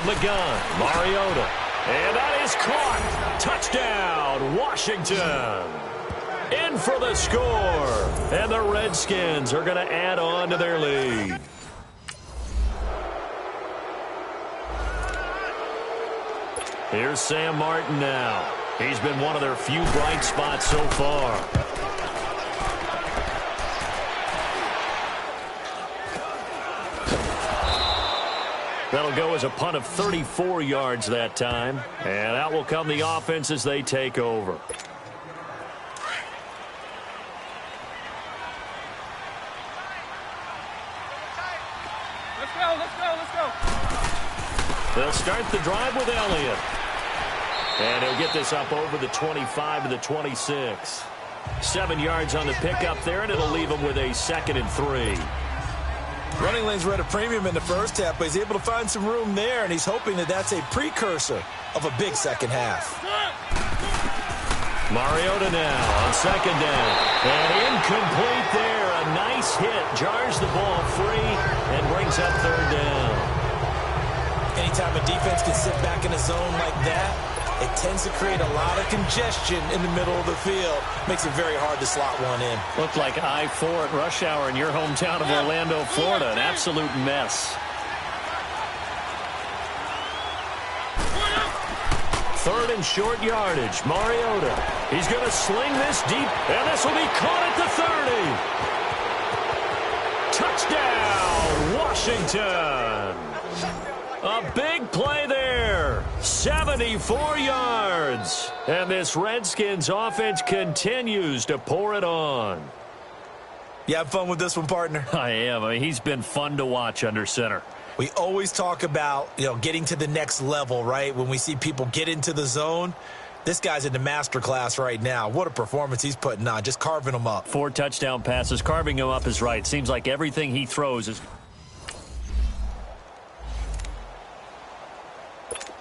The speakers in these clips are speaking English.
from the gun, Mariota. And that is caught. Touchdown, Washington. In for the score. And the Redskins are going to add on to their lead. Here's Sam Martin now. He's been one of their few bright spots so far. That'll go as a punt of 34 yards that time. And out will come the offense as they take over. Let's go. They'll start the drive with Elliott. And he'll get this up over the 25 to the 26. 7 yards on the pickup there, and it'll leave him with a 2nd and 3. Running lanes were at a premium in the first half, but he's able to find some room there, and he's hoping that that's a precursor of a big second half. Mariota now on 2nd down. And incomplete there. A nice hit. Jars the ball free and brings up 3rd down. Anytime a defense can sit back in a zone like that, it tends to create a lot of congestion in the middle of the field. Makes it very hard to slot one in. Looked like I-4 at rush hour in your hometown of Orlando, Florida. An absolute mess. 3rd and short yardage. Mariota. He's going to sling this deep, and this will be caught at the 30. Touchdown, Washington. A big play there. 74 yards. And this Redskins offense continues to pour it on. You have fun with this one, partner? I am. I mean, he's been fun to watch under center. We always talk about, getting to the next level, right? When we see people get into the zone, this guy's in the master class right now. What a performance he's putting on, just carving them up. 4 touchdown passes. Carving him up is right. Seems like everything he throws is...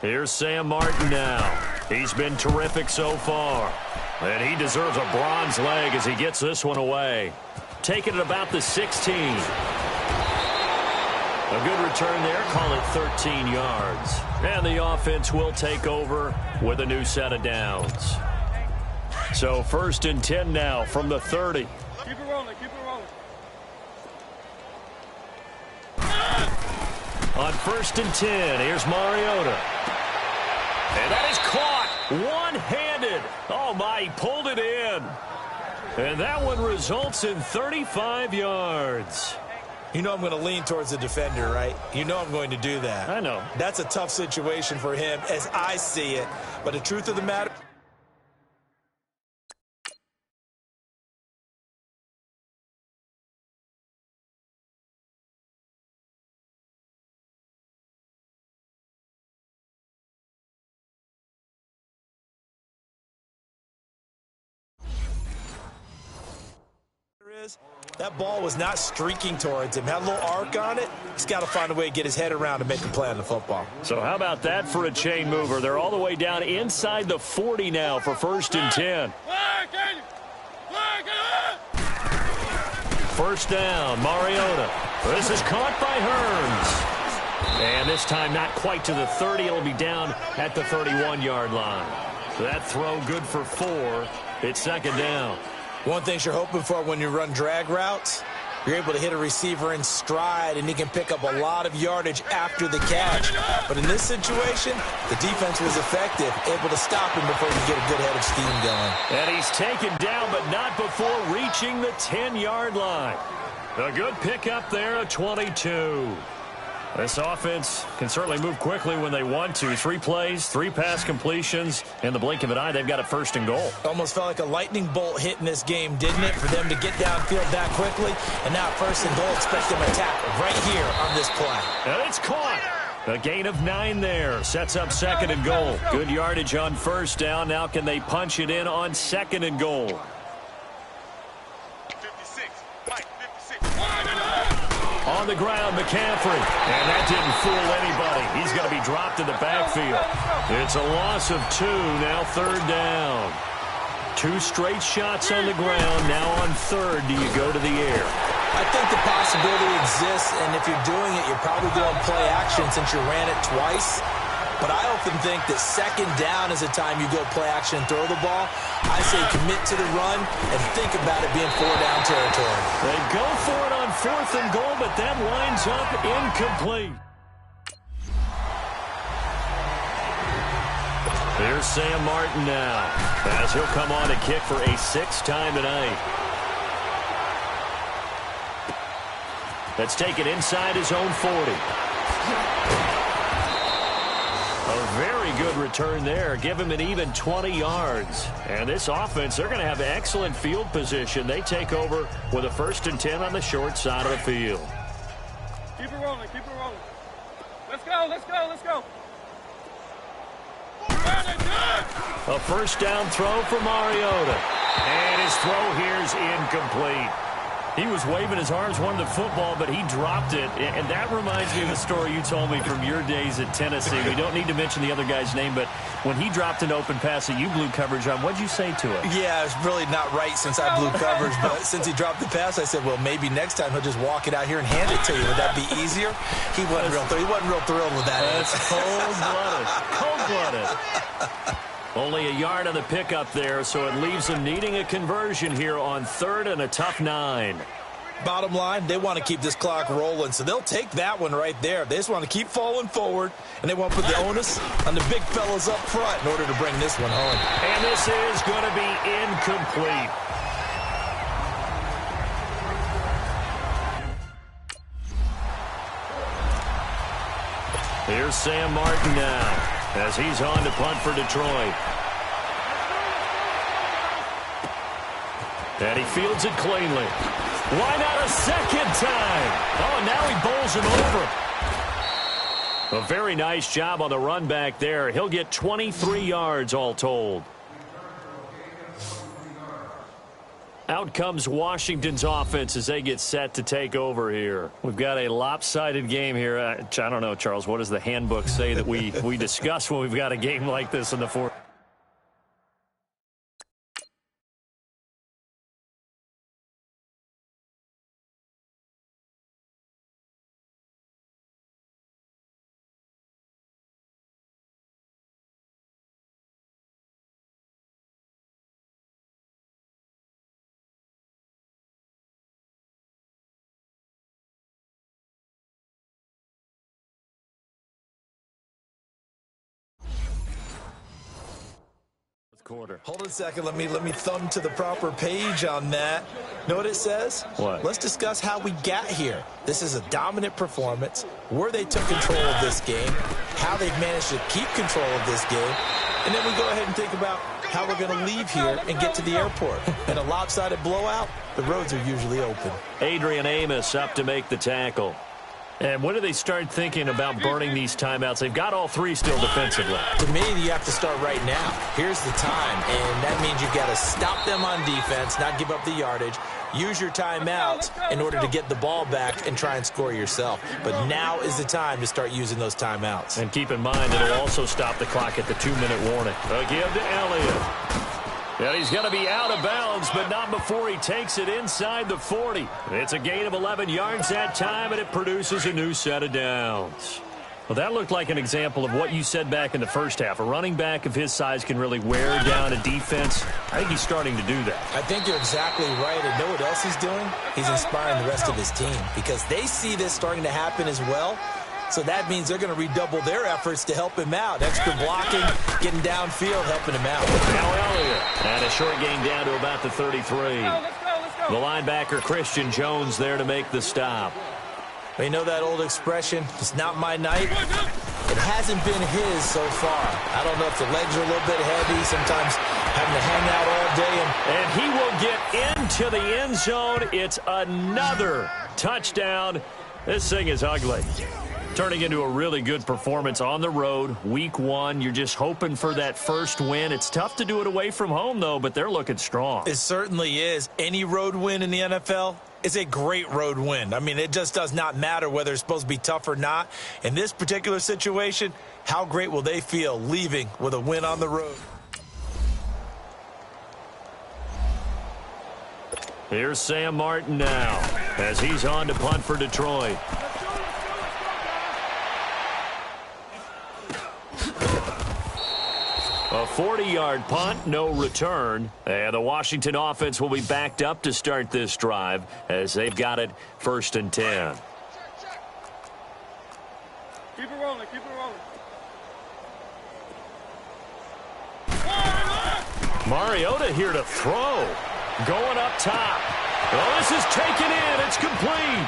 Here's Sam Martin now. He's been terrific so far. And he deserves a bronze leg as he gets this one away. Taking it about the 16. A good return there. Call it 13 yards. And the offense will take over with a new set of downs. So 1st and 10 now from the 30. Keep it rolling. On 1st and 10, here's Mariota. And that is caught one-handed. Oh, my, he pulled it in. And that one results in 35 yards. You know I'm going to lean towards the defender, right? You know I'm going to do that. I know. That's a tough situation for him as I see it. But the truth of the matter... That ball was not streaking towards him. Had a little arc on it. He's got to find a way to get his head around and make a play on the football. So how about that for a chain mover? They're all the way down inside the 40 now for 1st and 10. 1st down, Mariota. This is caught by Hearns. And this time not quite to the 30. It'll be down at the 31-yard line. So that throw good for 4. It's 2nd down. One thing you're hoping for when you run drag routes, you're able to hit a receiver in stride, and he can pick up a lot of yardage after the catch. But in this situation, the defense was effective, able to stop him before he could get a good head of steam going. And he's taken down, but not before reaching the 10-yard line. A good pickup there at 22. This offense can certainly move quickly when they want to. 3 plays, 3 pass completions. In the blink of an eye, they've got a 1st and goal. Almost felt like a lightning bolt hit in this game, didn't it, for them to get downfield that quickly? And now 1st and goal, expect them to attack right here on this play. And it's caught. A gain of 9 there. Sets up 2nd and goal. Good yardage on 1st down. Now can they punch it in on 2nd and goal? On the ground, McCaffrey. And that didn't fool anybody. He's going to be dropped in the backfield. It's a loss of 2, now 3rd down. 2 straight shots on the ground. Now on 3rd, do you go to the air? I think the possibility exists, and if you're doing it, you're probably going play action since you ran it twice. But I often think that second down is a time you go play action and throw the ball. I say commit to the run and think about it being 4-down territory. They go for it on 4th and goal, but that winds up incomplete. Here's Sam Martin now, as he'll come on to kick for a 6th time tonight. Let's take it inside his own 40. A very good return there. Give him an even 20 yards. And this offense, they're going to have excellent field position. They take over with a 1st and 10 on the short side of the field. Keep it rolling, keep it rolling. Let's go, let's go, let's go. A 1st down throw for Mariota. And his throw here is incomplete. He was waving his arms, wanted the football, but he dropped it. And that reminds me of a story you told me from your days at Tennessee. We don't need to mention the other guy's name, but when he dropped an open pass that you blew coverage on, what'd you say to him? Yeah, it's really not right since I blew coverage, but since he dropped the pass, I said, well, maybe next time he'll just walk it out here and hand it to you. Would that be easier? He wasn't real thrilled with that. That's cold-blooded. Cold-blooded. Only a yard on the pickup there, so it leaves them needing a conversion here on 3rd and a tough 9. Bottom line, they want to keep this clock rolling, so they'll take that one right there. They just want to keep falling forward, and they want to put the onus on the big fellas up front in order to bring this one home. And this is going to be incomplete. Here's Sam Martin now, as he's on to punt for Detroit. And he fields it cleanly. Why not a second time? Oh, now he bowls him over. A very nice job on the run back there. He'll get 23 yards all told. Out comes Washington's offense as they get set to take over here. We've got a lopsided game here. I don't know, Charles, what does the handbook say that we discuss when we've got a game like this in the fourth? Quarter. Hold a second. Let me thumb to the proper page on that. Know what it says? What? Let's discuss how we got here. This is a dominant performance, where they took control of this game, how they've managed to keep control of this game, and then we go ahead and think about how we're going to leave here and get to the airport. In a lopsided blowout, the roads are usually open. Adrian Amos up to make the tackle. And when do they start thinking about burning these timeouts? They've got all 3 still defensively. To me, you have to start right now. Here's the time, and that means you've got to stop them on defense, not give up the yardage, use your timeouts in order to get the ball back and try and score yourself. But now is the time to start using those timeouts. And keep in mind, it'll also stop the clock at the 2-minute warning. A give to Elliott. And he's going to be out of bounds, but not before he takes it inside the 40. It's a gain of 11 yards that time, and it produces a new set of downs. Well, that looked like an example of what you said back in the first half. A running back of his size can really wear down a defense. I think he's starting to do that. I think you're exactly right. And know what else he's doing? He's inspiring the rest of his team because they see this starting to happen as well. So that means they're going to redouble their efforts to help him out. Extra blocking, getting downfield, helping him out. Now Elliott. And a short gain down to about the 33. Let's go. The linebacker, Christian Jones, there to make the stop. Well, you know that old expression, it's not my night? It hasn't been his so far. I don't know if the legs are a little bit heavy, sometimes having to hang out all day. And he will get into the end zone. It's another touchdown. This thing is ugly. Turning into a really good performance on the road, week 1. You're just hoping for that first win. It's tough to do it away from home, though, but they're looking strong. It certainly is. Any road win in the NFL is a great road win. I mean, it just does not matter whether it's supposed to be tough or not. In this particular situation, how great will they feel leaving with a win on the road? Here's Sam Martin now as he's on to punt for Detroit. A 40-yard punt, no return. And the Washington offense will be backed up to start this drive as they've got it 1st and 10. Keep it rolling, keep it rolling. Mariota here to throw. Going up top. Oh, this is taken in. It's complete.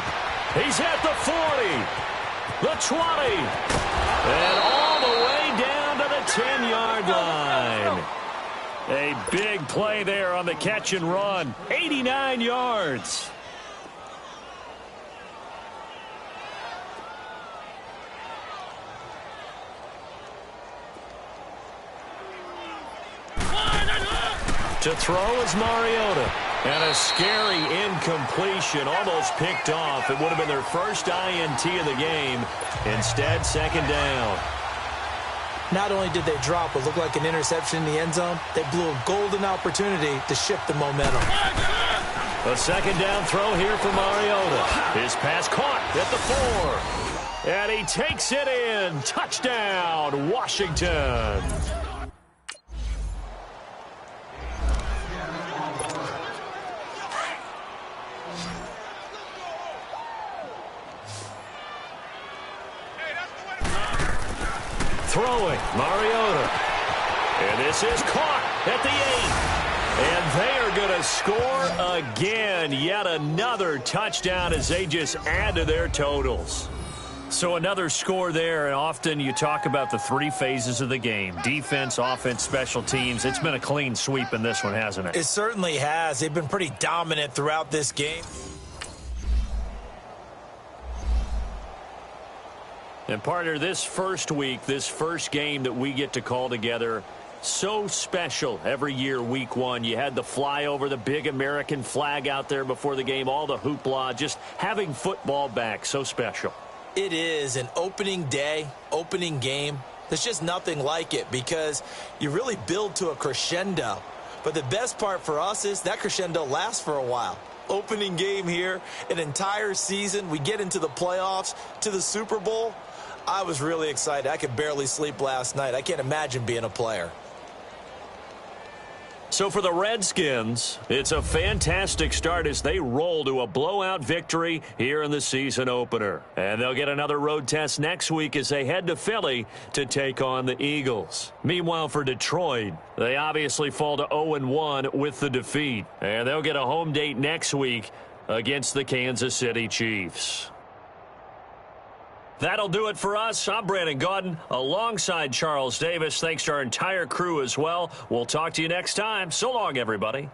He's at the 40. The 20. And all the way down to the 10-yard line. A big play there on the catch and run. 89 yards. To throw is Mariota. And a scary incompletion, almost picked off. It would have been their first INT of the game. Instead, 2nd down. Not only did they drop what looked like an interception in the end zone, they blew a golden opportunity to shift the momentum. A 2nd down throw here for Mariota. His pass caught at the 4. And he takes it in. Touchdown, Washington. Throwing, Mariota. And this is caught at the 8. And they are going to score again. Yet another touchdown as they just add to their totals. So another score there, and often you talk about the 3 phases of the game. Defense, offense, special teams. It's been a clean sweep in this one, hasn't it? It certainly has. They've been pretty dominant throughout this game. And, partner, this first week, this first game that we get to call together, so special every year, week 1. You had the flyover, the big American flag out there before the game, all the hoopla, just having football back, so special. It is an opening day, opening game. There's just nothing like it because you really build to a crescendo. But the best part for us is that crescendo lasts for a while. Opening game here, an entire season. We get into the playoffs, to the Super Bowl. I was really excited. I could barely sleep last night. I can't imagine being a player. So for the Redskins, it's a fantastic start as they roll to a blowout victory here in the season opener. And they'll get another road test next week as they head to Philly to take on the Eagles. Meanwhile, for Detroit, they obviously fall to 0-1 with the defeat. And they'll get a home date next week against the Kansas City Chiefs. That'll do it for us. I'm Brandon Gaudin alongside Charles Davis. Thanks to our entire crew as well. We'll talk to you next time. So long, everybody.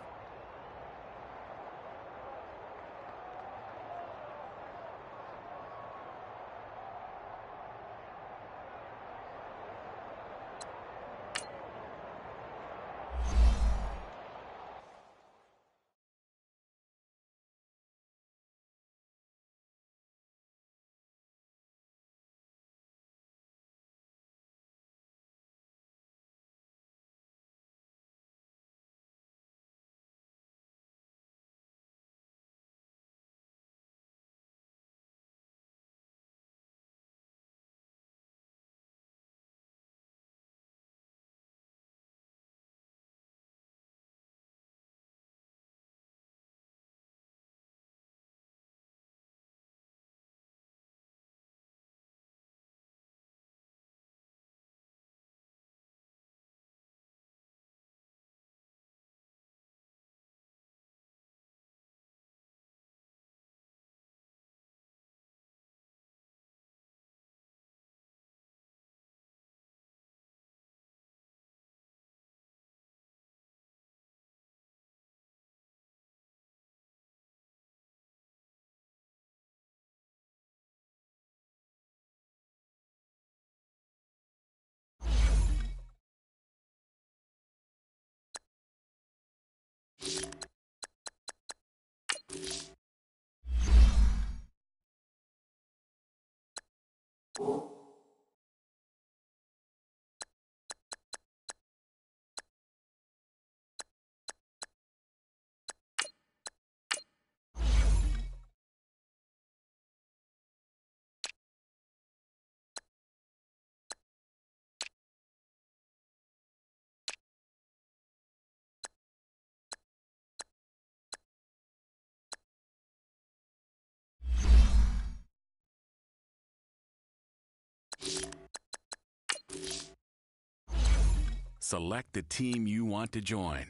Select the team you want to join.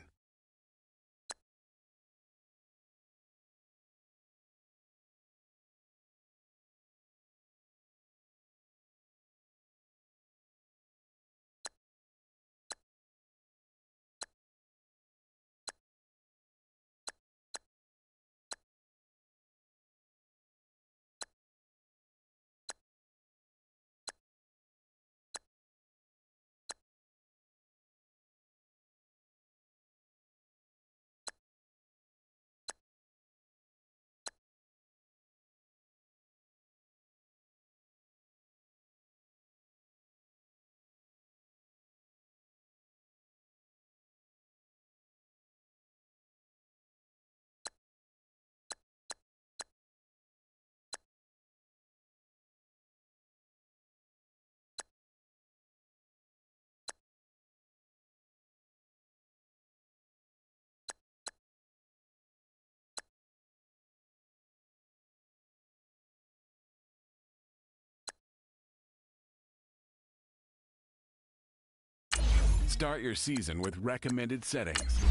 Start your season with recommended settings.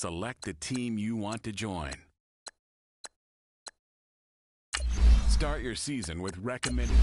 Select the team you want to join. Start your season with recommended...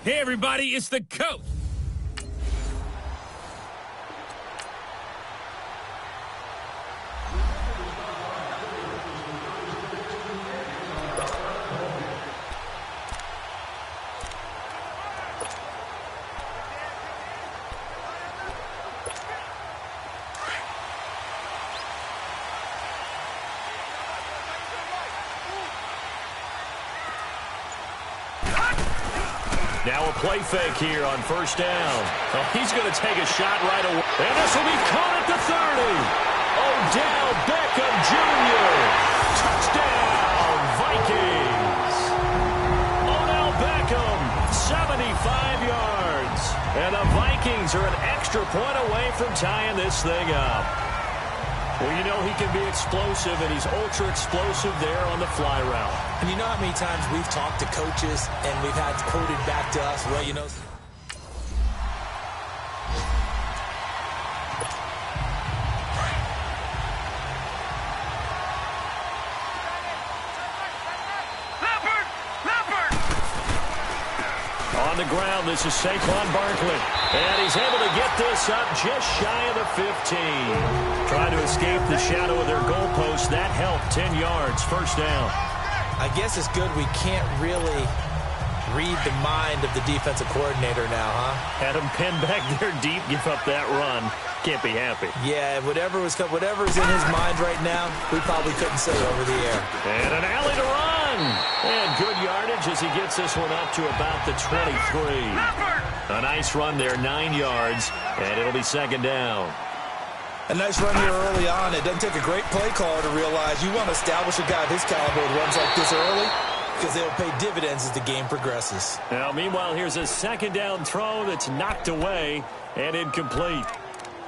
Hey, everybody, it's the coach. Now a play fake here on first down. Oh, he's going to take a shot right away. And this will be caught at the 30. Odell Beckham Jr. Touchdown, Vikings. Odell Beckham, 75 yards. And the Vikings are an extra point away from tying this thing up. Well, you know he can be explosive, and he's ultra-explosive there on the fly route. And you know how many times we've talked to coaches and we've had quoted back to us, well, you know... On the ground, this is Saquon Barkley. And he's able to get this up just shy of the 15. Trying to escape the shadow of their goalpost. That helped. 10 yards, first down. I guess it's good we can't really read the mind of the defensive coordinator now, huh? Had him pinned back there deep, give up that run. Can't be happy. Yeah, whatever's in his mind right now, we probably couldn't say over the air. And an alley to run. And good yardage as he gets this one up to about the 23. A nice run there, 9 yards, and it'll be second down. A nice run here early on. It doesn't take a great play caller to realize you want to establish a guy of his caliber with runs like this early because they'll pay dividends as the game progresses. Now, meanwhile, here's a second down throw that's knocked away and incomplete.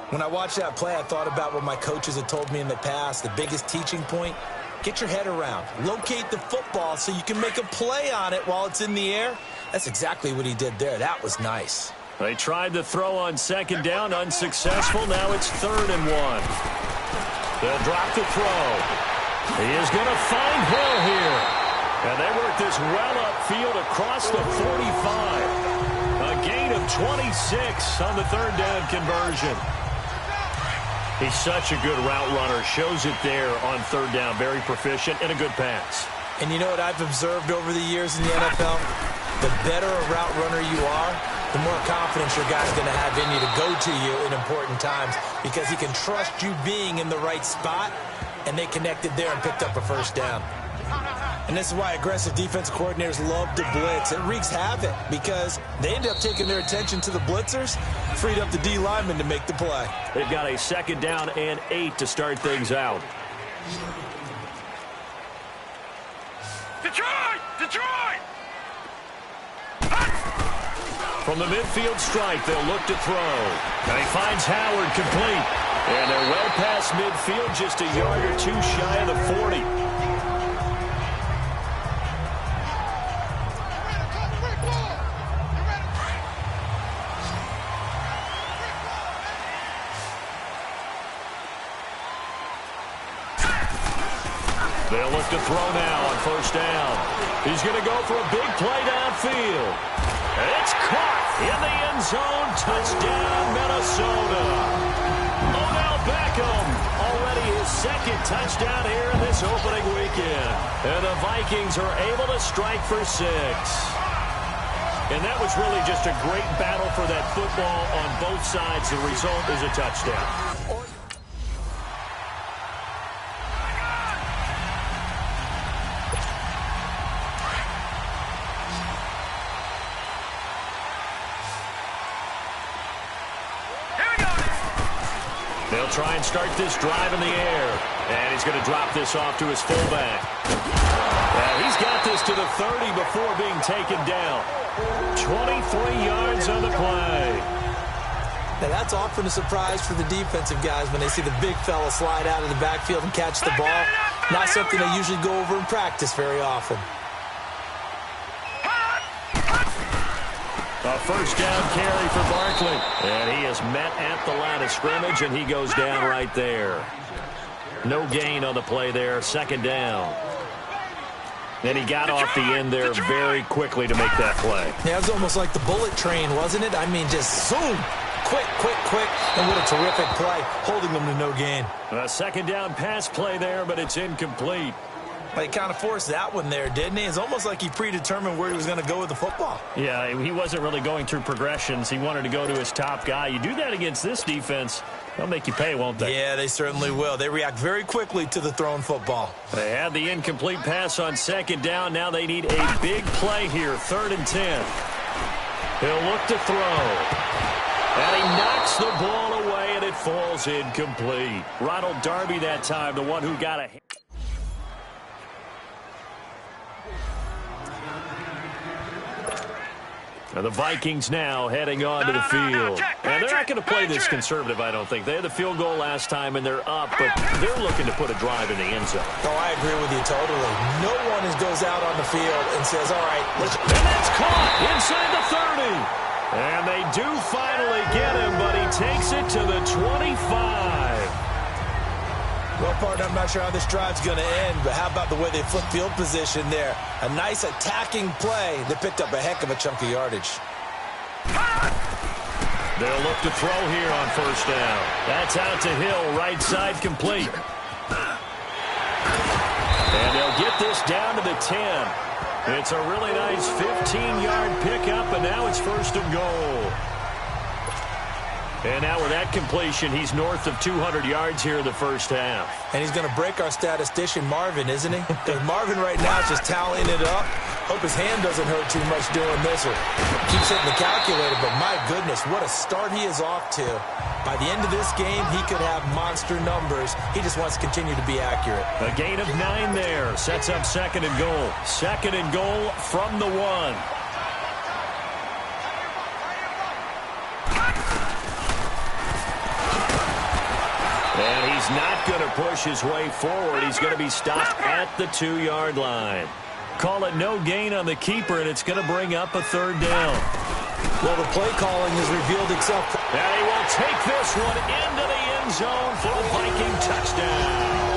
When I watched that play, I thought about what my coaches had told me in the past. The biggest teaching point, get your head around. Locate the football so you can make a play on it while it's in the air. That's exactly what he did there. That was nice. They tried to throw on second down, unsuccessful. Now it's 3rd and 1. They'll drop the throw. He is going to find Hill here. And they work this well upfield across the 45. A gain of 26 on the 3rd down conversion. He's such a good route runner. Shows it there on 3rd down. Very proficient and a good pass. And you know what I've observed over the years in the NFL? The better a route runner you are, the more confidence your guy's going to have in you to go to you in important times because he can trust you being in the right spot, and they connected there and picked up a first down. And this is why aggressive defensive coordinators love to blitz. It wreaks havoc because they end up taking their attention to the blitzers, freed up the D lineman to make the play. They've got a second down and 8 to start things out. Detroit! Detroit! From the midfield stripe, they'll look to throw. And he finds Howard complete. And they're well past midfield, just a yard or two shy of the 40. They'll look to throw now on first down. He's going to go for a big play downfield. It's caught in the end zone. Touchdown, Minnesota. Odell Beckham, already his second touchdown here in this opening weekend. And the Vikings are able to strike for 6. And that was really just a great battle for that football on both sides. The result is a touchdown. They'll try and start this drive in the air. And he's going to drop this off to his fullback. He's got this to the 30 before being taken down. 23 yards on the play. Now that's often a surprise for the defensive guys when they see the big fella slide out of the backfield and catch the ball. Not something they usually go over in practice very often. A first down carry for Barkley. And he is met at the line of scrimmage, and he goes down right there. No gain on the play there. Second down. And he got off the end there very quickly to make that play. Yeah, it was almost like the bullet train, wasn't it? I mean, just zoom. Quick, quick, quick. And what a terrific play, holding them to no gain. A second down pass play there, but it's incomplete. He kind of forced that one there, didn't he? It's almost like he predetermined where he was going to go with the football. Yeah, he wasn't really going through progressions. He wanted to go to his top guy. You do that against this defense, they'll make you pay, won't they? Yeah, they certainly will. They react very quickly to the thrown football. They had the incomplete pass on second down. Now they need a big play here, 3rd and 10. He'll look to throw. And he knocks the ball away, and it falls incomplete. Ronald Darby that time, the one who got a... The Vikings now heading onto the field. And they're not going to play this conservative, I don't think. They had the field goal last time, and they're up, but they're looking to put a drive in the end zone. Oh, I agree with you totally. No one goes out on the field and says, all right, let's... And that's caught inside the 30. And they do finally get him, but he takes it to the 25. Well, partner, I'm not sure how this drive's going to end, but how about the way they flip field position there? A nice attacking play that picked up a heck of a chunk of yardage. They'll look to throw here on first down. That's out to Hill, right side complete. And they'll get this down to the 10. It's a really nice 15-yard pickup, and now it's 1st and goal. And now with that completion, he's north of 200 yards here in the first half. And he's going to break our statistician, Marvin, isn't he? Because Marvin right now is just tallying it up. Hope his hand doesn't hurt too much doing this, or keeps hitting the calculator. But my goodness, what a start he is off to. By the end of this game, he could have monster numbers. He just wants to continue to be accurate. A gain of 9 there. Sets up 2nd and goal. 2nd and goal from the 1. And he's not going to push his way forward. He's going to be stopped at the 2-yard line. Call it no gain on the keeper, and it's going to bring up a 3rd down. Well, the play calling has revealed itself. And he will take this one into the end zone for a Viking touchdown.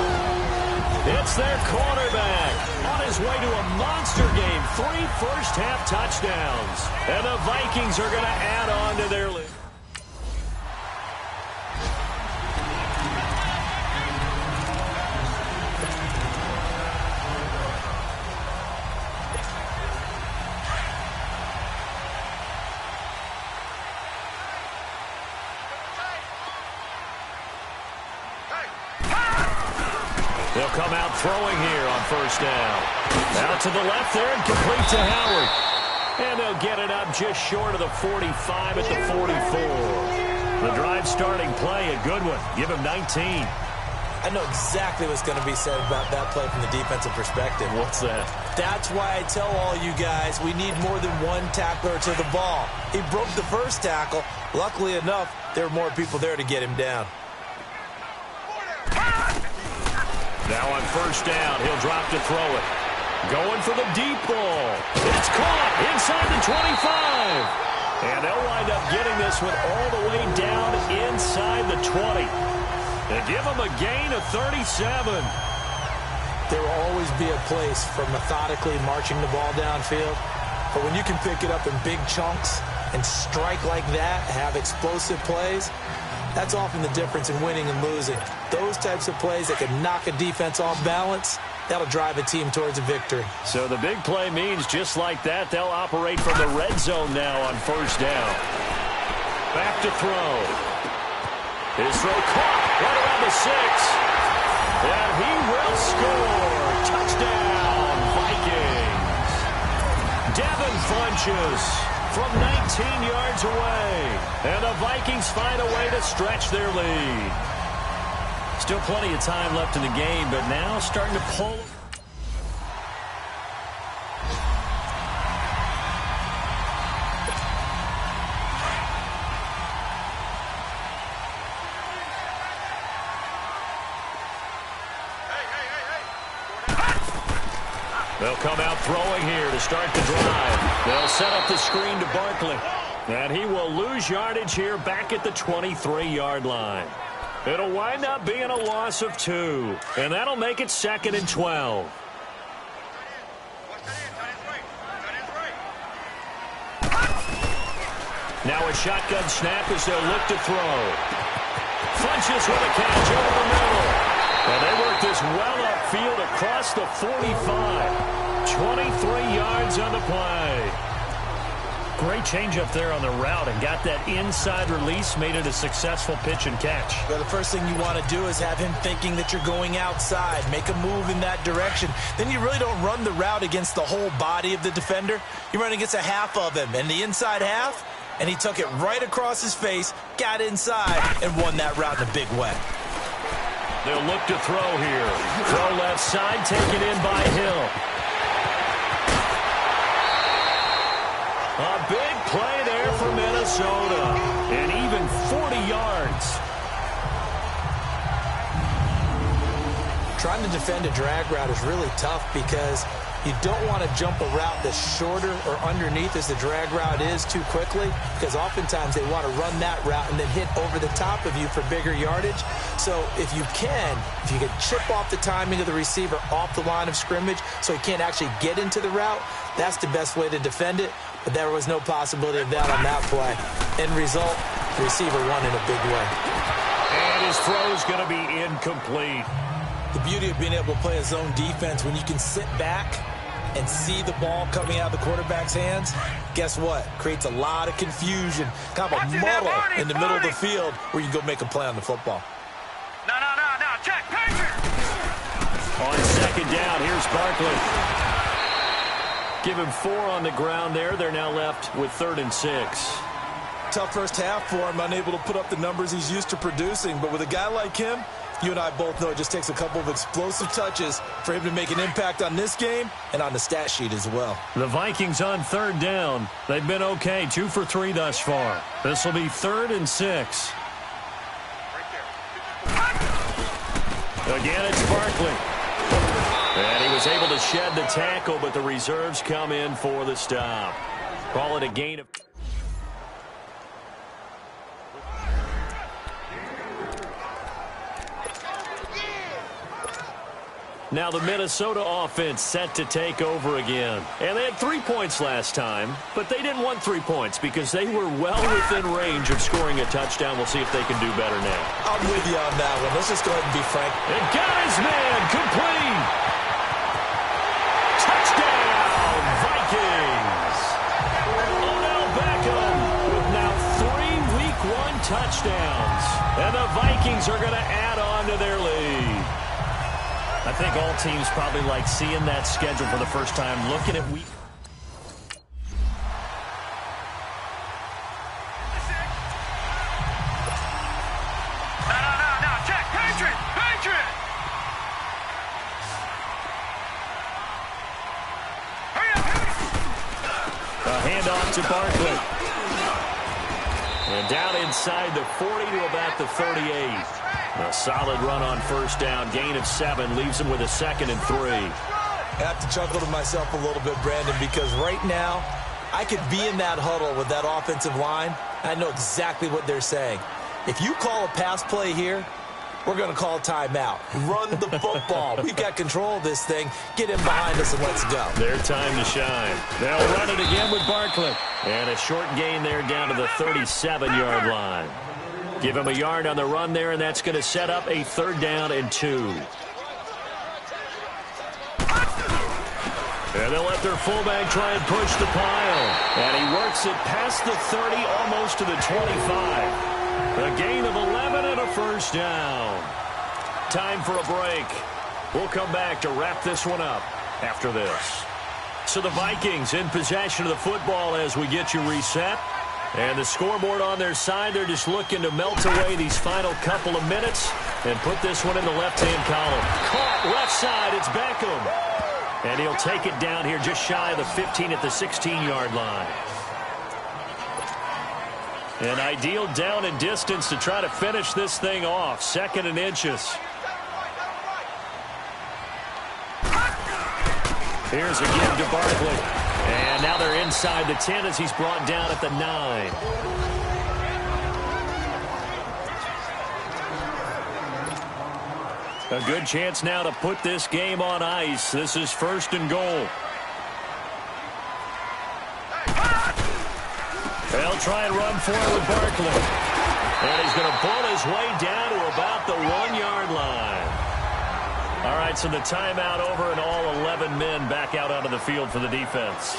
It's their quarterback on his way to a monster game. 3 first-half touchdowns. And the Vikings are going to add on to their lead. They'll come out throwing here on first down. Out to the left there and complete to Howard. And they'll get it up just short of the 45 at the 44. The drive starting play, a good one. Give him 19. I know exactly what's going to be said about that play from the defensive perspective. What's that? That's why I tell all you guys we need more than one tackler to the ball. He broke the first tackle. Luckily enough, there were more people there to get him down. Now on first down, he'll drop to throw it. Going for the deep ball. It's caught inside the 25. And they'll wind up getting this one all the way down inside the 20. They give him a gain of 37. There will always be a place for methodically marching the ball downfield. But when you can pick it up in big chunks and strike like that, have explosive plays, that's often the difference in winning and losing. Those types of plays that can knock a defense off balance, that'll drive a team towards a victory. So the big play means just like that, they'll operate from the red zone now on first down. Back to throw. His throw caught right around the 6. And he will score. Touchdown, Vikings. Devin Funchess from 19 yards away. And the Vikings find a way to stretch their lead. Still plenty of time left in the game, but now starting to pull. They'll come out throwing here to start the drive. They'll set up the screen to Barkley. And he will lose yardage here back at the 23-yard line. It'll wind up being a loss of 2. And that'll make it 2nd and 12. Now a shotgun snap as they'll look to throw. Funchess with a catch over the middle. And they work this well upfield across the 45. 23 yards on the play. Great change up there on the route and got that inside release, made it a successful pitch and catch. Well, the first thing you want to do is have him thinking that you're going outside, make a move in that direction. Then you really don't run the route against the whole body of the defender. You run against a half of him, and the inside half, and he took it right across his face, got inside, and won that route in a big way. They'll look to throw here. Throw left side, taken in by Hill. A big play there for Minnesota. And even 40 yards. Trying to defend a drag route is really tough because you don't want to jump a route that's shorter or underneath as the drag route is too quickly, because oftentimes they want to run that route and then hit over the top of you for bigger yardage. So if you can chip off the timing of the receiver off the line of scrimmage so he can't actually get into the route, that's the best way to defend it. But there was no possibility of that on that play. End result, the receiver won in a big way. And his throw's going to be incomplete. The beauty of being able to play a zone defense, when you can sit back and see the ball coming out of the quarterback's hands, guess what? Creates a lot of confusion, kind of a muddle in the middle of the field where you can go make a play on the football. No, check, Patriot! On second down, here's Barkley. Give him 4 on the ground there. They're now left with 3rd and 6. Tough first half for him, unable to put up the numbers he's used to producing. But with a guy like him, you and I both know it just takes a couple of explosive touches for him to make an impact on this game and on the stat sheet as well. The Vikings on 3rd down. They've been okay, 2 for 3 thus far. This will be 3rd and 6. Again, it's Barkley. And he was able to shed the tackle, but the reserves come in for the stop. Call it a gain of... Now the Minnesota offense set to take over again. And they had 3 points last time, but they didn't want 3 points because they were well within range of scoring a touchdown. We'll see if they can do better now. I'm with you on that one. Let's just go ahead and be frank. And got his man complete. Touchdown, Vikings. Odell Beckham with now 3 Week 1 touchdowns. And the Vikings are going to add on to their lead. I think all teams probably like seeing that schedule for the first time, looking at week. No, check, Patriot! Hurry up! A handoff to Barkley. And down inside the 40 to about the 38. A solid run on first down. Gain of 7 leaves him with a 2nd and 3. I have to chuckle to myself a little bit, Brandon, because right now I could be in that huddle with that offensive line. I know exactly what they're saying. If you call a pass play here, We're going to call timeout. Run the football. We've got control of this thing. Get him behind us and let's go. Their time to shine. They'll run it again with Barkley. And a short gain there down to the 37-yard line. Give him a yard on the run there, and that's going to set up a 3rd down and 2. And they'll let their fullback try and push the pile. And he works it past the 30, almost to the 25. A gain of 11 and a 1st down. Time for a break. We'll come back to wrap this one up after this. So the Vikings in possession of the football as we get you reset. And the scoreboard on their side, they're just looking to melt away these final couple of minutes and put this one in the left-hand column. Caught left side, it's Beckham. And he'll take it down here just shy of the 15 at the 16-yard line. An ideal down and distance to try to finish this thing off. 2nd and inches. Here's a give to Barkley. And now they're inside the 10 as he's brought down at the 9. A good chance now to put this game on ice. This is 1st and goal. They'll try and run for it with Barkley. And he's going to pull his way down to about the 1-yard line. All right, so the timeout over and all 11 men back out onto the field for the defense.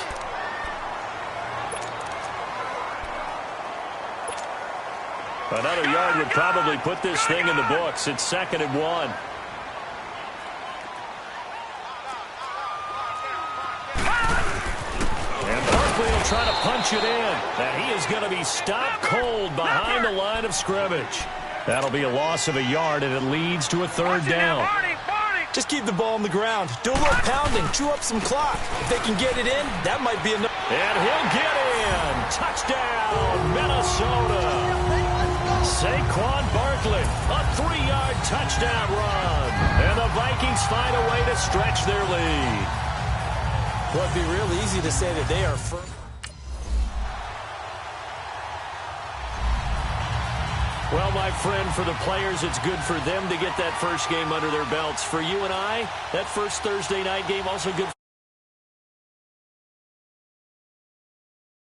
Another yard would probably put this thing in the books. It's 2nd and 1. Will try to punch it in, and he is going to be stopped cold behind the line of scrimmage. That'll be a loss of a yard, and it leads to a 3rd down. Just keep the ball on the ground. Do a little pounding. Chew up some clock. If they can get it in, that might be enough. And he'll get in. Touchdown, Minnesota. Saquon Barkley, a 3-yard touchdown run. And the Vikings find a way to stretch their lead. Well, it'd be real easy to say that they are firm. Well, my friend, for the players, it's good for them to get that first game under their belts. For you and I, that first Thursday night game also good.